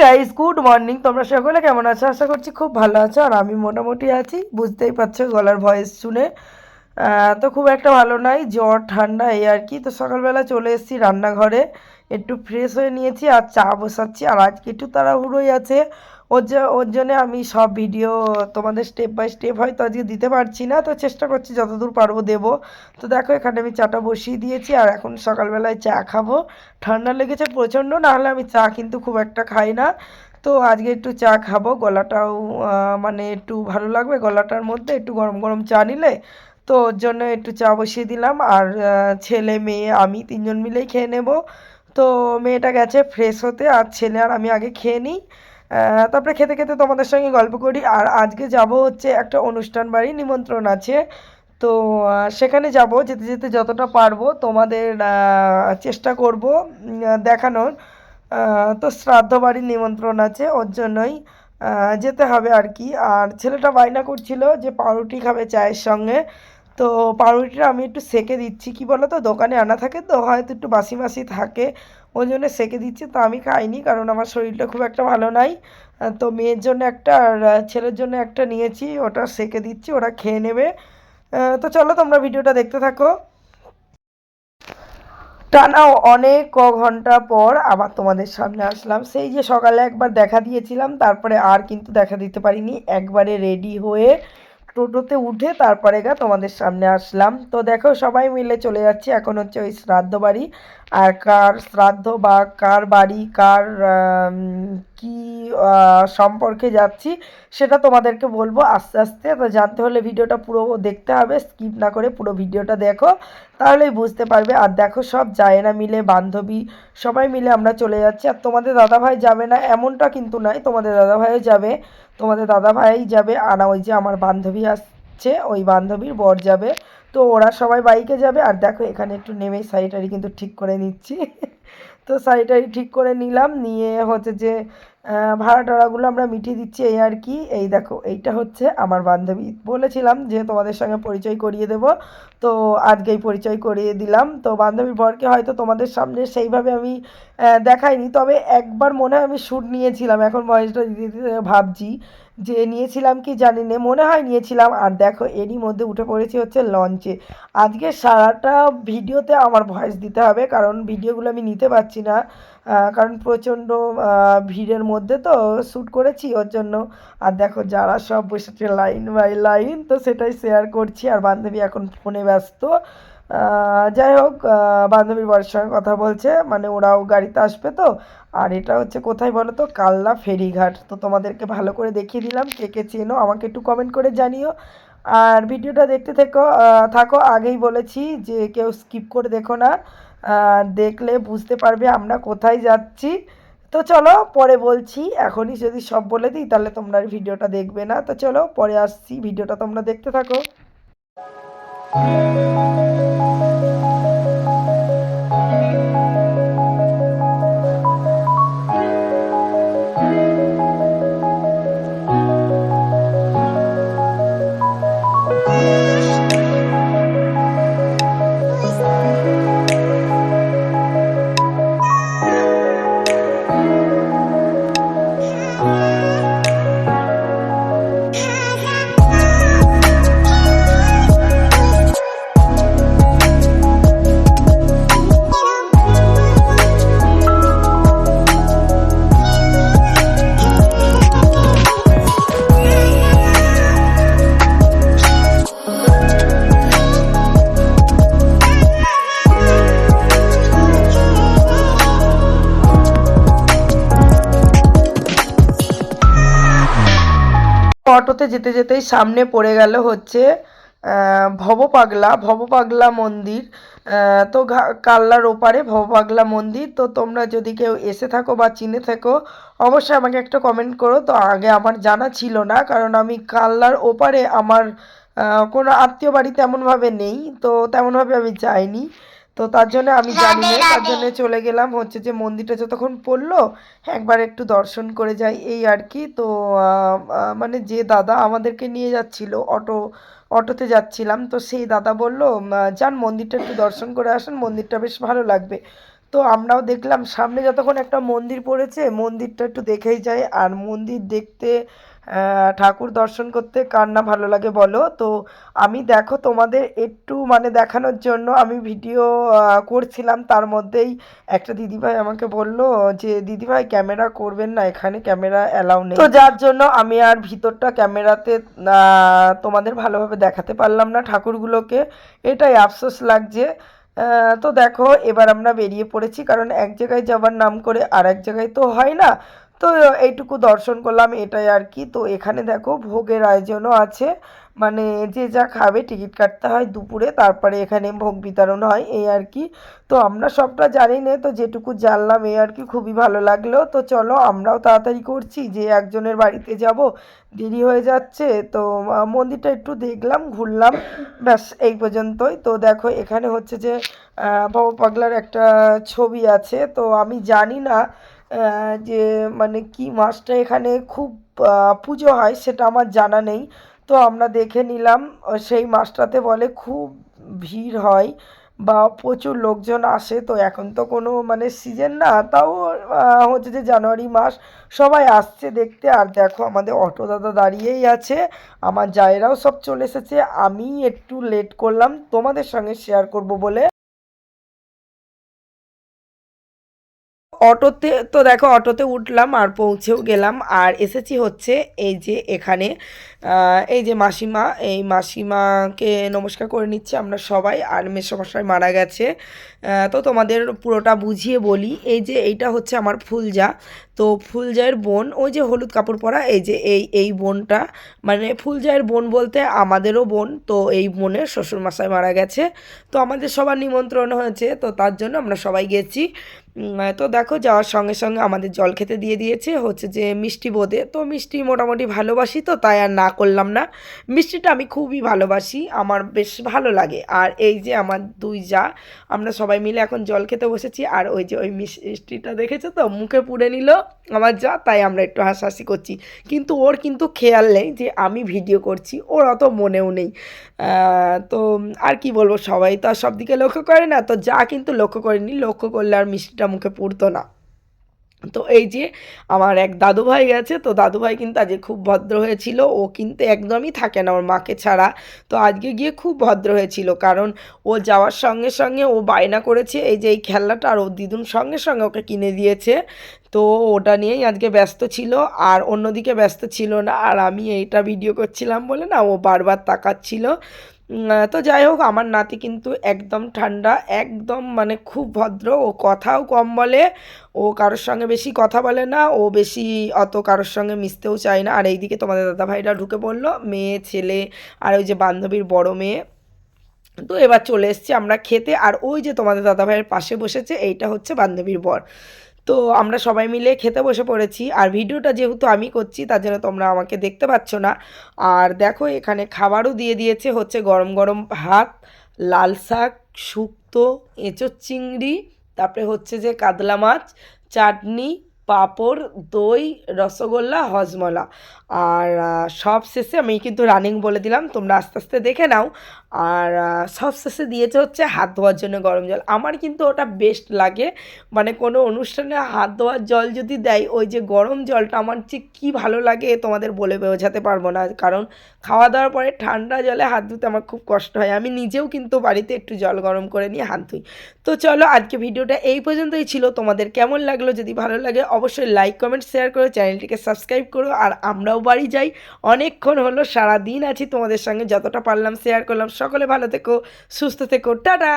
Guys, good morning. তোমরা সকলে কেমন আছো? আশা করছি খুব ভালো আছো। আর আমি মোটামুটি আছি, বুঝতেই পারছো গলার ভয়েস শুনে। তো খুব একটা ভালো নাই, জ্বর ঠান্ডা এই আর কি। তো সকালবেলা চলে এসেছি রান্নাঘরে, একটু ফ্রেশ হয়ে নিয়েছি আর চা বসাচ্ছি। আর আজকে একটু তাড়াহুড়োই আছে, ওর জন্যে আমি সব ভিডিও তোমাদের স্টেপ বাই স্টেপ হয়তো আজকে দিতে পারছি না, তো চেষ্টা করছি যতদূর পারবো দেবো। তো দেখো এখানে আমি চাটা বসিয়ে দিয়েছি আর এখন সকালবেলায় চা খাবো। ঠান্ডা লেগেছে প্রচণ্ড, নাহলে আমি চা কিন্তু খুব একটা খাই না। তো আজকে একটু চা খাবো, গলাটাও মানে একটু ভালো লাগবে গলাটার মধ্যে, একটু গরম গরম চা নিলে। তো ওর জন্য একটু চা বসিয়ে দিলাম। আর ছেলে মেয়ে আমি তিনজন মিলেই খেয়ে নেব। তো মেয়েটা গেছে ফ্রেশ হতে, আর ছেলে আর আমি আগে খেয়ে নিই। তারপরে খেতে খেতে তোমাদের সঙ্গে গল্প করি। আর আজকে যাব হচ্ছে একটা অনুষ্ঠান বাড়ি, নিমন্ত্রণ আছে। তো সেখানে যাব, যেতে যেতে যতটা পারবো তোমাদের চেষ্টা করব দেখানোর। তো শ্রাদ্ধ বাড়ির নিমন্ত্রণ আছে, ওর জন্যই যেতে হবে আর কি। আর ছেলেটা বায়না করছিল যে পাউরুটি খাবে চায়ের সঙ্গে। তো পাউরুটিটা আমি একটু সেঁকে দিচ্ছি, কি বলো তো, দোকানে আনা থাকে তো হয়তো একটু বাসি বাসি থাকে, ওই জন্য সেঁকে দিচ্ছি। তো আমি খাইনি, কারণ আমার শরীরটা খুব একটা ভালো নাই। তো মেয়ের জন্য একটা আর ছেলের জন্য একটা নিয়েছি, ওটা সেঁকে দিচ্ছি, ওরা খেয়ে নেবে। তো চলো তোমরা ভিডিওটা দেখতে থাকো। টানা অনেক ঘন্টা পর আবার তোমাদের সামনে আসলাম। সেই যে সকালে একবার দেখা দিয়েছিলাম, তারপরে আর কিন্তু দেখা দিতে পারিনি। একবারে রেডি হয়ে টোটোতে উঠে তারপরে তোমাদের সামনে আসলাম। তো দেখো সবাই মিলে চলে যাচ্ছি এখন হচ্ছে ওই শ্রাদ্ধ বাড়ি। আর কার শ্রাদ্ধ বা কার বাড়ি কার কি সম্পর্কে যাচ্ছি সেটা তোমাদেরকে বলবো আস্তে আস্তে। তো জানতে হলে ভিডিওটা পুরো দেখতে হবে, স্কিপ না করে পুরো ভিডিওটা দেখো, তাহলেই বুঝতে পারবে। আর দেখো সব জায়েরা মিলে, বান্ধবী সবাই মিলে আমরা চলে যাচ্ছি। আর তোমাদের দাদাভাই যাবে না এমনটা কিন্তু নয়, তোমাদের দাদাভাইও যাবে। তোমাদের দাদাভাই যাবে, আর ওই যে আমার বান্ধবী আসছে, ওই বান্ধবীর বর যাবে। তো ওরা সবাই বাইকে যাবে। আর দেখো এখানে একটু নেমেই শাড়িটারি কিন্তু ঠিক করে নিচ্ছি। তো শাড়িটারি ঠিক করে নিলাম, নিয়ে হচ্ছে যে ভাড়া টাড়াগুলো আমরা মিটিয়ে দিচ্ছি এই আর কি। এই দেখো এইটা হচ্ছে আমার বান্ধবী, বলেছিলাম যে তোমাদের সঙ্গে পরিচয় করিয়ে দেব, তো আজকেই পরিচয় করিয়ে দিলাম। তো বান্ধবীর বরকে হয়তো তোমাদের সামনে সেইভাবে আমি দেখাইনি, তবে একবার মনে হয় আমি শ্যুট নিয়েছিলাম, এখন ভয়েসটা দিতে দিতে ভাবছি যে নিয়েছিলাম কি জানি না, মনে হয় নিয়েছিলাম। আর দেখো এরই মধ্যে উঠে পড়েছি হচ্ছে লঞ্চে। আজকে সারাটা ভিডিওতে আমার ভয়েস দিতে হবে, কারণ ভিডিওগুলো আমি নিতে পারছি না, কারণ প্রচণ্ড ভিড়ের মধ্যে তো শ্যুট করেছি ওর জন্য। আর দেখো যারা সব বসেছে লাইন বাই লাইন, তো সেটাই শেয়ার করছি। আর বান্ধবী এখন ফোনে ব্যস্ত। যাই হোক, বান্ধবীর বরের সঙ্গে কথা বলছে, মানে ওরাও গাড়িতে আসবে তো। আর এটা হচ্ছে কোথায় বলো তো, কালনা ফেরিঘাট। তো তোমাদেরকে ভালো করে দেখিয়ে দিলাম, কে কে চেনো আমাকে একটু কমেন্ট করে জানিও। আর ভিডিওটা দেখতে থাকো। আগেই বলেছি যে কেউ স্কিপ করে দেখো না, দেখলে বুঝতে পারবে আমরা কোথায় যাচ্ছি। তো চলো পরে বলছি, এখনই যদি সব বলে দিই তাহলে তোমরা আর ভিডিওটা দেখবে না। তো চলো পরে আসছি, ভিডিওটা তোমরা দেখতে থাকো। অটোতে যেতে যেতেই সামনে পড়ে গেল হচ্ছে ভবপাগলা মন্দির। তো কাল্লার ওপারে ভবপাগলা মন্দির। তো তোমরা যদি কেউ এসে থাকো বা চিনে থাকো অবশ্যই আমাকে একটা কমেন্ট করো। তো আগে আমার জানা ছিল না, কারণ আমি কাল্লার ওপারে আমার কোনো আত্মীয় বাড়ি তেমনভাবে নেই, তো তেমনভাবে আমি যাইনি। তো তার জন্য আমি জানি না, তার জন্য চলে গেলাম হচ্ছে যে মন্দিরটা যতক্ষণ পড়লো একবার একটু দর্শন করে যাই এই আর কি। তো মানে যে দাদা আমাদেরকে নিয়ে যাচ্ছিল, অটোতে যাচ্ছিলাম, তো সেই দাদা বলল যান মন্দিরটা একটু দর্শন করে আসেন, মন্দিরটা বেশ ভালো লাগবে। তো আমরাও দেখলাম সামনে যতক্ষণ একটা মন্দির পড়েছে, মন্দিরটা একটু দেখেই যাই। আর মন্দির দেখতে ঠাকুর দর্শন করতে কার না ভালো লাগে বলো। তো আমি দেখো তোমাদের একটু মানে দেখানোর জন্য আমি ভিডিও করছিলাম, তার মধ্যেই একটা দিদিভাই আমাকে বলল যে দিদিভাই ক্যামেরা করবেন না, এখানে ক্যামেরা অ্যালাউ নেই। তো যার জন্য আমি আর ভিতরটা ক্যামেরাতে তোমাদের ভালোভাবে দেখাতে পারলাম না ঠাকুরগুলোকে, এটাই আফসোস লাগছে। তো দেখো এবার আমরা বেরিয়ে পড়েছি, কারণ এক জায়গায় যাবার নাম করে আর এক জায়গায় তো হয় না। তো এইটুকু দর্শন করলাম, এটাই আর কি। তো এখানে দেখো ভোগের আয়োজনও আছে, মানে যে যা খাবে টিকিট কাটতে হয় দুপুরে, তারপরে এখানে ভোগ বিতরণ হয়, এই আর কি। তো আমরা সবটা জানি না, তো যেটুকু জানলাম এই আর কি, খুবই ভালো লাগলো। তো চলো আমরাও তাড়াতাড়ি করছি, যে একজনের বাড়িতে যাব, দেরি হয়ে যাচ্ছে। তো মন্দিরটা একটু দেখলাম, ঘুরলাম, ব্যাস এই পর্যন্তই। তো দেখো এখানে হচ্ছে যে বাবা পাগলার একটা ছবি আছে। তো আমি জানি না যে মানে কি মাসটা এখানে খুব পুজো হয় সেটা আমার জানা নেই। তো আমরা দেখে নিলাম, সেই মাসটাতে বলে খুব ভিড় হয় বা প্রচুর লোকজন আসে। তো এখন তো কোনো মানে সিজন না, তাও হচ্ছে যে জানুয়ারি মাস, সবাই আসছে দেখতে। আর দেখো আমাদের অটো দাদা দাঁড়িয়েই আছে, আমার জায়েরাও সব চলে এসেছে, আমি একটু লেট করলাম তোমাদের সঙ্গে শেয়ার করব বলে। অটোতে তো দেখো অটোতে উঠলাম আর পৌঁছেও গেলাম, আর এসেছি হচ্ছে এই যে এখানে এই যে মাসিমা, এই মাসিমাকে নমস্কার করে নিচ্ছি আমরা সবাই। আর মেসোমশাই মারা গেছে। তো তোমাদের পুরোটা বুঝিয়ে বলি, এই যে এইটা হচ্ছে আমার ফুলজা। তো ফুলজায়ের বোন, ওই যে হলুদ কাপড় পরা, এই যে এই বোনটা, মানে ফুলজায়ের বোন বলতে আমাদেরও বোন। তো এই বোনের শ্বশুরমশাই মারা গেছে, তো আমাদের সবার নিমন্ত্রণ হয়েছে, তো তার জন্য আমরা সবাই গেছি। তো দেখো যাওয়ার সঙ্গে সঙ্গে আমাদের জল খেতে দিয়ে দিয়েছে হচ্ছে যে মিষ্টি বোঁদে। তো মিষ্টি মোটামুটি ভালোবাসি, তো তাই আর না করলাম না। মিষ্টিটা আমি খুবই ভালোবাসি, আমার বেশ ভালো লাগে। আর এই যে আমার দুই যা, আমরা সবাই মিলে এখন জল খেতে বসেছি। আর ওই যে ওই মিষ্টিটা দেখেছো তো, মুখে পুড়ে নিল আমার যা, তাই আমরা একটু হাসাহাসি করছি। কিন্তু ওর কিন্তু খেয়াল নেই যে আমি ভিডিও করছি, ওর অত মনেও নেই। তো আর কি বলবো, সবাই তো আর সব দিকে লক্ষ্য করে না, তো যা কিন্তু লক্ষ্য করেনি, লক্ষ্য করলে আর মিষ্টিটা মুখে পুড়তো না। তো এই যে আমার এক দাদুভাই গেছে, তো দাদুভাই কিন্তু আজকে খুব ভদ্র হয়েছিল, ও কিন্তু একদমই থাকে না ওর মাকে ছাড়া। তো আজকে গিয়ে খুব ভদ্র হয়েছিল, কারণ ও যাওয়ার সঙ্গে সঙ্গে ও বায়না করেছে এই যে এই খেলনাটা, আর ও দিদুন সঙ্গে সঙ্গে ওকে কিনে দিয়েছে। তো ওটা নিয়েই আজকে ব্যস্ত ছিল, আর অন্যদিকে ব্যস্ত ছিল না। আর আমি এইটা ভিডিও করছিলাম বলে না, ও বারবার তাকাচ্ছিল। তো যাই হোক, আমার নাতি কিন্তু একদম ঠান্ডা, একদম মানে খুব ভদ্র, ও কথাও কম বলে, ও কারোর সঙ্গে বেশি কথা বলে না, ও বেশি অত কারোর সঙ্গে মিশতেও চায় না। আর এইদিকে তোমাদের দাদাভাইরা ঢুকে পড়লো, মেয়ে ছেলে আর ওই যে বান্ধবীর বড় মেয়ে। তো এবার চলে এসেছি আমরা খেতে, আর ওই যে তোমাদের দাদাভাইয়ের পাশে বসেছে, এইটা হচ্ছে বান্ধবীর বর। তো আমরা সবাই মিলে খেতে বসে পড়েছি, আর ভিডিওটা যেহেতু আমি করছি তার জন্য তোমরা আমাকে দেখতে পাচ্ছ না। আর দেখো এখানে খাবারও দিয়ে দিয়েছে, হচ্ছে গরম গরম ভাত, লাল শাক, শুক্তো, এঁচোড় চিংড়ি, তারপরে হচ্ছে যে কাতলা মাছ, চাটনি, পাঁপড়, দই, রসগোল্লা, হজমলা। আর সব শেষে আমি কিন্তু রানিং বলে দিলাম, তোমরা আস্তে আস্তে দেখে নাও। আর সব শেষে দিয়েছে হচ্ছে হাত ধোয়ার জন্য গরম জল। আমার কিন্তু ওটা বেস্ট লাগে, মানে কোনো অনুষ্ঠানে হাত ধোয়ার জল যদি দেয়, ওই যে গরম জলটা আমার যে কী ভালো লাগে তোমাদের বলে বোঝাতে পারবো না। কারণ খাওয়া দাওয়ার পরে ঠান্ডা জলে হাত ধুতে আমার খুব কষ্ট হয়, আমি নিজেও কিন্তু বাড়িতে একটু জল গরম করে নিয়ে হাত ধুই। তো চলো আজকে ভিডিওটা এই পর্যন্তই ছিল, তোমাদের কেমন লাগলো, যদি ভালো লাগে অবশ্যই লাইক কমেন্ট শেয়ার করো, চ্যানেলটিকে সাবস্ক্রাইব করো। আর আমরাও বাড়ি যাই, অনেকক্ষণ হলো, সারাদিন আছি তোমাদের সঙ্গে, যতটা পারলাম শেয়ার করলাম। সকলে ভালো থেকো, সুস্থ থেকো, টাটা।